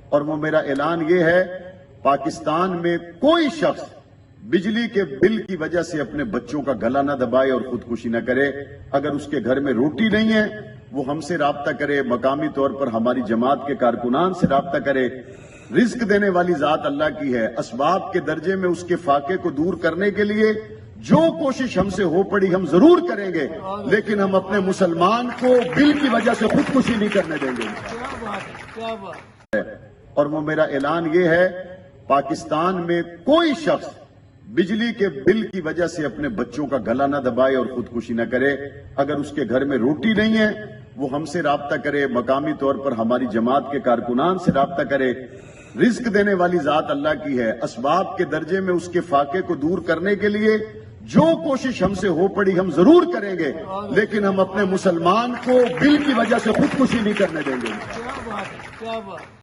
اور وہ میرا اعلان یہ ہے، پاکستان میں کوئی شخص بجلی کے بل کی وجہ سے اپنے بچوں کا گلا نہ دبائے اور خودکشی نہ کرے۔ اگر اس کے گھر میں روٹی نہیں ہے وہ ہم سے رابطہ کرے، مقامی طور پر ہماری جماعت کے کارکنان سے رابطہ کرے۔ رزق دینے والی ذات اللہ کی ہے، اسباب کے درجے میں اس کے فاقے کو دور کرنے کے لیے جو کوشش ہم سے ہو پڑی ہم ضرور کریں گے، لیکن ہم اپنے مسلمان کو بل کی وجہ سے خودکشی نہیں کرنے دیں گے۔ کیا بات اور وہ میرا اعلان یہ ہے، پاکستان میں کوئی شخص بجلی کے بل کی وجہ سے اپنے بچوں کا گلا نہ دبائے اور خودکشی نہ کرے۔ اگر اس کے گھر میں روٹی نہیں ہے وہ ہم سے رابطہ کرے، مقامی طور پر ہماری جماعت کے کارکنان سے رابطہ کرے۔ رزق دینے والی ذات اللہ کی ہے، اسباب کے درجے میں اس کے فاقے کو دور کرنے کے لیے جو کوشش ہم سے ہو پڑی ہم ضرور کریں گے، لیکن ہم اپنے مسلمان کو بل کی وجہ سے خودکشی نہیں کرنے دیں گے۔ کیا بات